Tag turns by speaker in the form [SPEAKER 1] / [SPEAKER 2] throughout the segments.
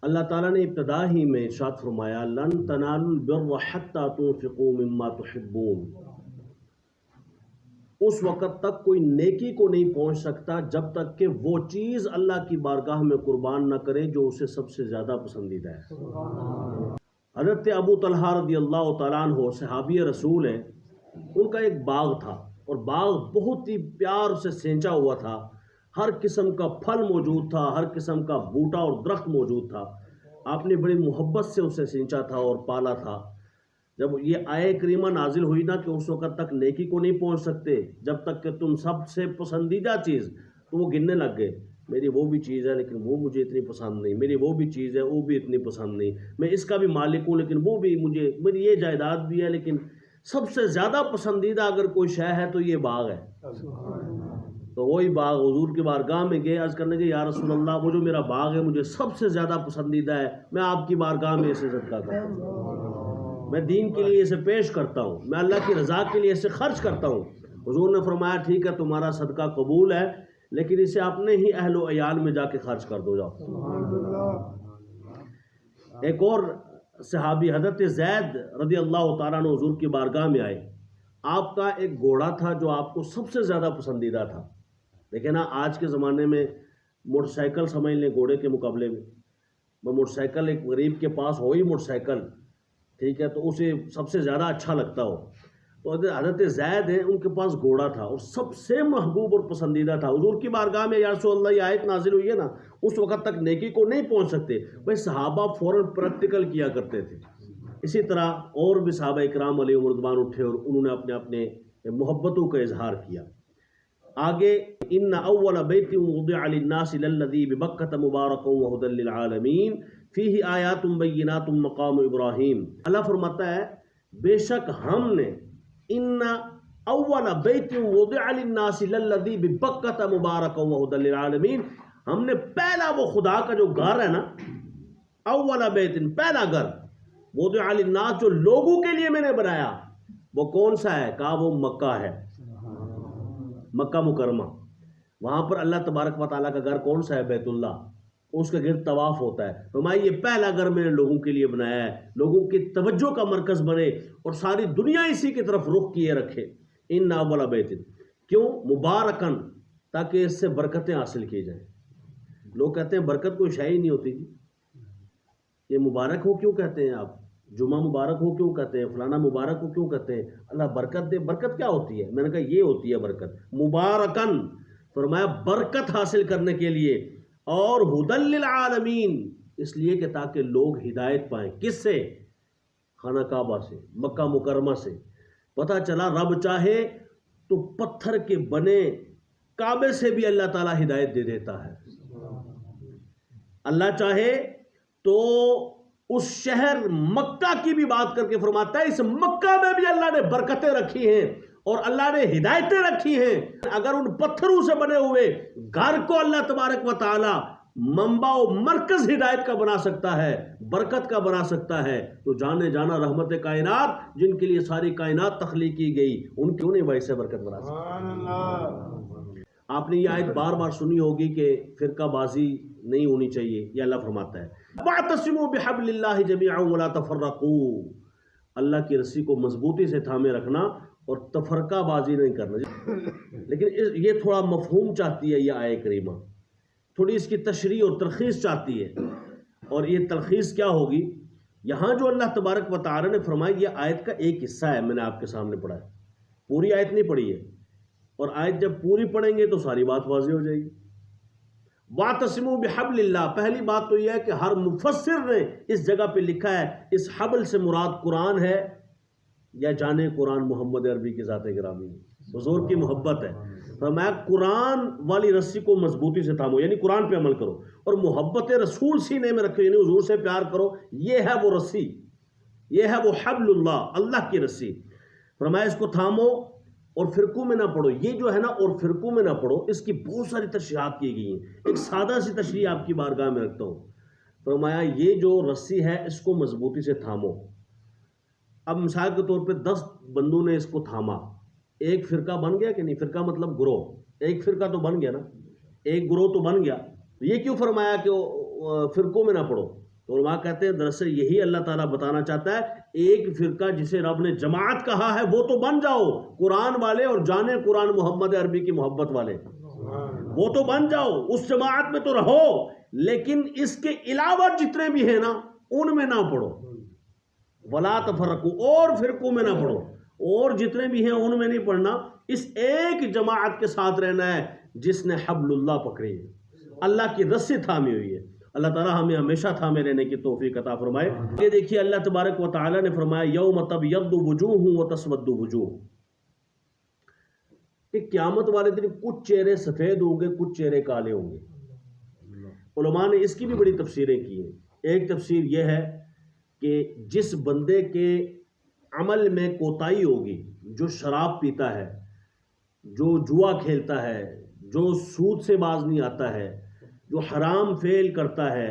[SPEAKER 1] اللہ تعالیٰ نے ابتدا ہی میں ارشاد فرمایا لن تنالوا البر حتى تنفقوا مما تحبون، اس وقت تک کوئی نیکی کو نہیں پہنچ سکتا جب تک کہ وہ چیز اللہ کی بارگاہ میں قربان نہ کرے جو اسے سب سے زیادہ پسندیدہ ہے۔ حضرت ابو طلحہ رضی اللہ تعالیٰ عنہ صحابی رسول ہیں، ان کا ایک باغ تھا اور باغ بہت ہی پیار سے سینچا ہوا تھا، ہر قسم کا پھل موجود تھا، ہر قسم کا بوٹا اور درخت موجود تھا۔ آپ نے بڑی محبت سے اسے سینچا تھا اور پالا تھا۔ جب یہ آیہ کریمہ نازل ہوئی نا کہ اس وقت تک نیکی کو نہیں پہنچ سکتے جب تک کہ تم سب سے پسندیدہ چیز، تو وہ گننے لگ گئے، میری وہ بھی چیز ہے لیکن وہ مجھے اتنی پسند نہیں، میری وہ بھی چیز ہے وہ بھی اتنی پسند نہیں، میں اس کا بھی مالک ہوں لیکن وہ بھی مجھے، میری یہ جائیداد بھی ہے لیکن سب سے زیادہ پسندیدہ اگر کوئی شے ہے تو یہ باغ ہے۔ تو وہی باغ حضور کی بارگاہ میں گئے، عرض کرنے کے یا رسول اللہ وہ جو میرا باغ ہے مجھے سب سے زیادہ پسندیدہ ہے، میں آپ کی بارگاہ میں اسے صدقہ کرتا ہوں، میں دین کے لیے اسے پیش کرتا ہوں، میں اللہ کی رضا کے لیے اسے خرچ کرتا ہوں۔ حضور نے فرمایا ٹھیک ہے تمہارا صدقہ قبول ہے لیکن اسے اپنے ہی اہل و عیال میں جا کے خرچ کر دو جاؤ۔ ایک اور صحابی حضرت زید رضی اللہ تعالیٰ عنہ حضور کی بارگاہ میں آئے، آپ کا ایک گھوڑا تھا جو آپ کو سب سے زیادہ پسندیدہ تھا۔ دیکھیں نا آج کے زمانے میں موٹر سائیکل سمجھ لیں گھوڑے کے مقابلے میں، وہ موٹر سائیکل ایک غریب کے پاس ہو ہی موٹر سائیکل، ٹھیک ہے، تو اسے سب سے زیادہ اچھا لگتا ہو، تو حضرت زید ہیں ان کے پاس گھوڑا تھا اور سب سے محبوب اور پسندیدہ تھا۔ حضور کی بارگاہ میں یا رسول اللہ یہ آیت نازل ہوئی ہے نا، اس وقت تک نیکی کو نہیں پہنچ سکتے، بھائی صحابہ فوراً پریکٹیکل کیا کرتے تھے۔ اسی طرح اور بھی صحابہ اکرام علیہم رضوان اٹھے اور انہوں نے اپنے اپنے محبتوں کا اظہار کیا۔ آگے ان اول بیت وضع للناس للذی ببکۃ مبارک وہدی للعالمین فیہ آیات بینات مقام ابراہیم۔ اللہ فرماتا ہے بے شک ہم نے ان اول بیت وضع للناس للذی ببکۃ مبارک وہدی للعالمین، ہم نے پہلا وہ خدا کا جو گھر ہے نا، اول بیت پہلا گھر، وضع للناس جو لوگوں کے لیے میں نے بنایا، وہ کون سا ہے؟ کہا وہ مکہ ہے، مکہ مکرمہ۔ وہاں پر اللہ تبارک و تعالیٰ کا گھر کون سا ہے؟ بیت اللہ، اس کے گرد طواف ہوتا ہے۔ فرمایا یہ پہلا گھر میں نے لوگوں کے لیے بنایا ہے، لوگوں کی توجہ کا مرکز بنے اور ساری دنیا اسی کی طرف رخ کیے رکھے۔ ان اول بیت، کیوں؟ مبارکن، تاکہ اس سے برکتیں حاصل کی جائیں۔ لوگ کہتے ہیں برکت کوئی شے ہی نہیں ہوتی، یہ مبارک ہو کیوں کہتے ہیں آپ؟ جمعہ مبارک ہو کیوں کہتے ہیں؟ فلانا مبارک ہو کیوں کہتے ہیں؟ اللہ برکت دے، برکت کیا ہوتی ہے؟ میں نے کہا یہ ہوتی ہے برکت، مبارکن، فرمایا برکت حاصل کرنے کے لیے، اور ہدی للعالمین، اس لیے کہ تاکہ لوگ ہدایت پائیں۔ کس سے؟ خانہ کعبہ سے، مکہ مکرمہ سے۔ پتہ چلا رب چاہے تو پتھر کے بنے کعبے سے بھی اللہ تعالیٰ ہدایت دے دیتا ہے، اللہ چاہے تو اس شہر مکہ کی بھی بات کر کے فرماتا ہے اس مکہ میں بھی اللہ نے برکتیں رکھی ہیں اور اللہ نے ہدایتیں رکھی ہیں۔ اگر ان پتھروں سے بنے ہوئے گھر کو اللہ تبارک و تعالی منبع و مرکز ہدایت کا بنا سکتا ہے، برکت کا بنا سکتا ہے، تو جانے جانا رحمت کائنات جن کے لیے ساری کائنات تخلیق کی گئی، ان کیوں نہیں ویسے برکت بنا سکتا؟ آپ نے یہ آیت بار بار سنی ہوگی کہ فرقہ بازی نہیں ہونی چاہیے، یہ اللہ فرماتا ہے وَاعْتَصِمُوا بِحَبْلِ اللَّهِ جَمِيعًا وَلَا تَفَرَّقُوا، اللہ کی رسی کو مضبوطی سے تھامے رکھنا اور تفرقہ بازی نہیں کرنا۔ لیکن یہ تھوڑا مفہوم چاہتی ہے یہ آیہ کریمہ، تھوڑی اس کی تشریح اور تلخیص چاہتی ہے، اور یہ تلخیص کیا ہوگی؟ یہاں جو اللہ تبارک و تعالی نے فرمایا یہ آیت کا ایک حصہ ہے، میں نے آپ کے سامنے پڑھا ہے، پوری آیت نہیں پڑھی ہے، اور آیت جب پوری پڑھیں گے تو ساری بات واضح ہو جائے گی۔ وَاعْتَصِمُوا بِحَبْلِ اللَّهِ، پہلی بات تو یہ ہے کہ ہر مفسر نے اس جگہ پہ لکھا ہے اس حبل سے مراد قرآن ہے یا جانے قرآن محمد عربی کی ذات گرامی، حضور کی محبت ہے۔ فرمایا قرآن والی رسی کو مضبوطی سے تھامو، یعنی قرآن پہ عمل کرو، اور محبت رسول سینے میں رکھو، یعنی حضور سے پیار کرو، یہ ہے وہ رسی، یہ ہے وہ حبل اللہ، اللہ کی رسی۔ فرمایا اس کو تھامو اور فرقوں میں نہ پڑھو، یہ جو ہے نا اور فرقوں میں نہ پڑھو، اس کی بہت ساری تشریحات کی گئی ہیں، ایک سادہ سی تشریح آپ کی بارگاہ میں رکھتا ہوں۔ فرمایا یہ جو رسی ہے اس کو مضبوطی سے تھامو۔ اب مثال کے طور پہ 10 بندوں نے اس کو تھاما، ایک فرقہ بن گیا کہ نہیں؟ فرقہ مطلب گروہ، ایک فرقہ تو بن گیا نا، ایک گروہ تو بن گیا، تو یہ کیوں فرمایا کہ فرقوں میں نہ پڑھو؟ تو علماء کہتے ہیں دراصل یہی اللہ تعالیٰ بتانا چاہتا ہے، ایک فرقہ جسے رب نے جماعت کہا ہے وہ تو بن جاؤ، قرآن والے اور جانے قرآن محمد عربی کی محبت والے، وہ تو بن جاؤ، اس جماعت میں تو رہو، لیکن اس کے علاوہ جتنے بھی ہیں نا ان میں نہ پڑھو، ولا تفرقوا، اور فرقوں میں نہ پڑھو، اور جتنے بھی ہیں ان میں نہیں پڑھنا، اس ایک جماعت کے ساتھ رہنا ہے جس نے حبل اللہ پکڑی ہے، اللہ کی رسی تھامی ہوئی ہے۔ اللہ تعالیٰ ہمیں ہمیشہ تھامے رہنے کی توفیق عطا فرمائے۔ یہ دیکھیے اللہ تبارک و تعالیٰ نے فرمایا یوم تبیض وجوہ وتسود وجوہ، کہ قیامت والے دن کچھ چہرے سفید ہوں گے، کچھ چہرے کالے ہوں گے۔ علماء نے اس کی بھی بڑی تفسیریں کی ہیں۔ ایک تفسیر یہ ہے کہ جس بندے کے عمل میں کوتاہی ہوگی، جو شراب پیتا ہے، جو جوا کھیلتا ہے، جو سود سے باز نہیں آتا ہے، جو حرام فعل کرتا ہے،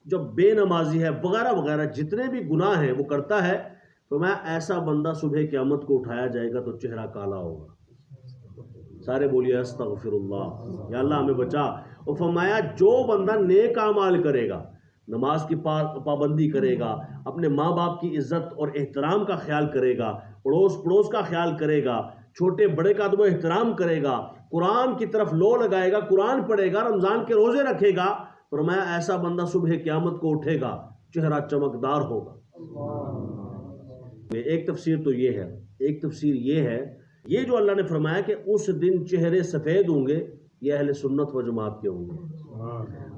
[SPEAKER 1] جو بے نمازی ہے، وغیرہ وغیرہ جتنے بھی گناہ ہیں وہ کرتا ہے، تو میں ایسا بندہ صبح قیامت کو اٹھایا جائے گا تو چہرہ کالا ہوگا۔ سارے بولیے استغفر اللہ، یا اللہ ہمیں بچا۔ اور فرمایا جو بندہ نیک اعمال کرے گا، نماز کی پابندی کرے گا، اپنے ماں باپ کی عزت اور احترام کا خیال کرے گا، پڑوس کا خیال کرے گا، چھوٹے بڑے کا ادب و احترام کرے گا، قرآن کی طرف لو لگائے گا، قرآن پڑھے گا، رمضان کے روزے رکھے گا، فرمایا ایسا بندہ صبح قیامت کو اٹھے گا چہرہ چمکدار ہوگا۔ ایک تفسیر تو یہ ہے، ایک تفسیر یہ ہے، یہ جو اللہ نے فرمایا کہ اس دن چہرے سفید ہوں گے، یہ اہل سنت و جماعت کے ہوں گے،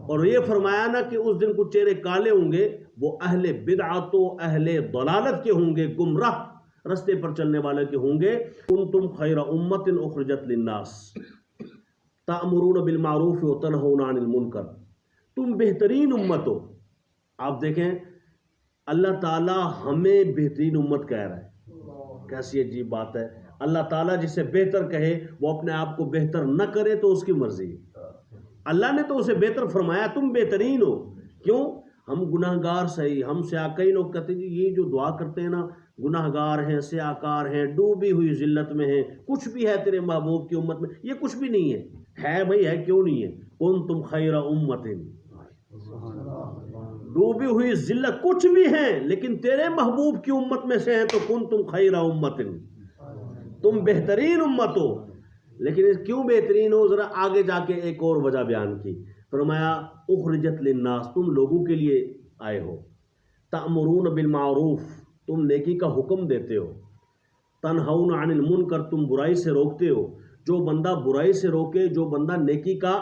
[SPEAKER 1] اور یہ فرمایا نا کہ اس دن کچھ چہرے کالے ہوں گے، وہ اہل بدعت و اہل ضلالت کے ہوں گے، گمراہ رستے پر چلنے والے کے ہوں گے۔ کنتم خیر امت اخرجت للناس تأمرون بالمعروف وتنہون عن المنکر، تم بہترین امت ہو۔ آپ دیکھیں اللہ تعالیٰ ہمیں بہترین امت کہہ رہا ہے، کیسی عجیب بات ہے۔ اللہ تعالیٰ جسے بہتر کہے وہ اپنے آپ کو بہتر نہ کرے تو اس کی مرضی ہے، اللہ نے تو اسے بہتر فرمایا، تم بہترین ہو۔ کیوں؟ ہم گناہ گار صحیح، ہم سے کئی لوگ کہتے ہیں یہ جو دعا کرتے ہیں نا، گناہ گار ہیں، سیاکار ہیں، ڈوبی ہوئی ذلت میں ہیں، کچھ بھی ہے تیرے محبوب کی امت میں، یہ کچھ بھی نہیں ہے بھائی، ہے کیوں نہیں ہے؟ کنتم خیر امت، ڈوبی ہوئی ذلت کچھ بھی ہیں لیکن تیرے محبوب کی امت میں سے ہیں، تو کنتم خیر امت، تم بہترین امت ہو۔ لیکن کیوں بہترین ہو؟ ذرا آگے جا کے ایک اور وجہ بیان کی، فرمایا اخرجت للناس، تم لوگوں کے لیے آئے ہو، تأمرون بالمعروف، تم نیکی کا حکم دیتے ہو، تنہون عن المنکر، تم برائی سے روکتے ہو۔ جو بندہ برائی سے روکے، جو بندہ نیکی کا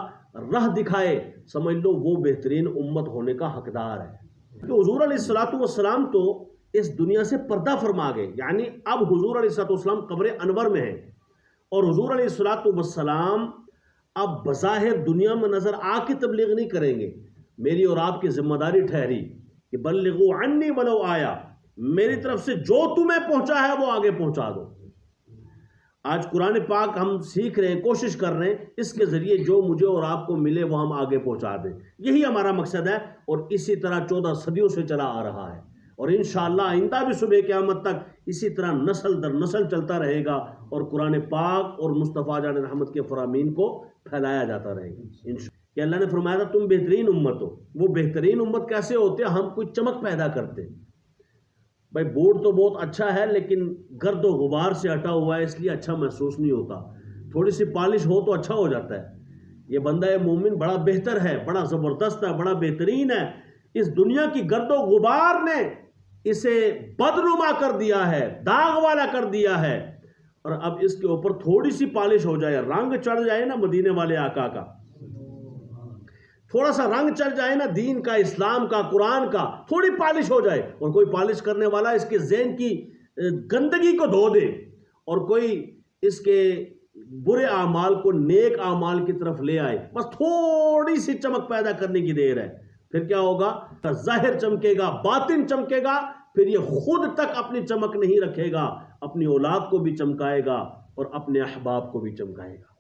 [SPEAKER 1] راہ دکھائے، سمجھ لو وہ بہترین امت ہونے کا حقدار ہے۔ کہ حضور علیہ الصلوۃ والسلام تو اس دنیا سے پردہ فرما گئے، یعنی اب حضور علیہ الصلوۃ والسلام قبر انور میں ہیں، اور حضور علیہ الصلوۃ والسلام اب بظاہر دنیا میں نظر آ کے تبلیغ نہیں کریں گے۔ میری اور آپ کی ذمہ داری ٹھہری کہ بلغوا عنی ولو آیا، میری طرف سے جو تمہیں پہنچا ہے وہ آگے پہنچا دو۔ آج قرآن پاک ہم سیکھ رہے ہیں، کوشش کر رہے ہیں، اس کے ذریعے جو مجھے اور آپ کو ملے وہ ہم آگے پہنچا دیں، یہی ہمارا مقصد ہے، اور اسی طرح 14 صدیوں سے چلا آ رہا ہے، اور انشاءاللہ آئندہ بھی صبح قیامت تک اسی طرح نسل در نسل چلتا رہے گا، اور قرآن پاک اور مصطفیٰ جان رحمت کے فرامین کو پھیلایا جاتا رہے گا۔ کہ اللہ نے فرمایا تھا تم بہترین امت ہو۔ وہ بہترین امت کیسے ہوتے ہیں؟ ہم کوئی چمک پیدا کرتے ہیں، بھائی بورڈ تو بہت اچھا ہے لیکن گرد و غبار سے ہٹا ہوا ہے، اس لیے اچھا محسوس نہیں ہوتا، تھوڑی سی پالش ہو تو اچھا ہو جاتا ہے۔ یہ بندہ مومن بڑا بہتر ہے، بڑا زبردست ہے، بڑا بہترین ہے، اس دنیا کی گرد و غبار نے اسے بدنما کر دیا ہے، داغ والا کر دیا ہے، اور اب اس کے اوپر تھوڑی سی پالش ہو جائے، رنگ چڑھ جائے نا مدینے والے آقا کا، تھوڑا سا رنگ چڑھ جائے نا دین کا، اسلام کا، قرآن کا، تھوڑی پالش ہو جائے، اور کوئی پالش کرنے والا اس کے ذہن کی گندگی کو دھو دے، اور کوئی اس کے برے اعمال کو نیک اعمال کی طرف لے آئے، بس تھوڑی سی چمک پیدا کرنے کی دیر ہے، پھر کیا ہوگا؟ ظاہر چمکے گا، باطن چمکے گا، پھر یہ خود تک اپنی چمک نہیں رکھے گا، اپنی اولاد کو بھی چمکائے گا اور اپنے احباب کو بھی چمکائے گا۔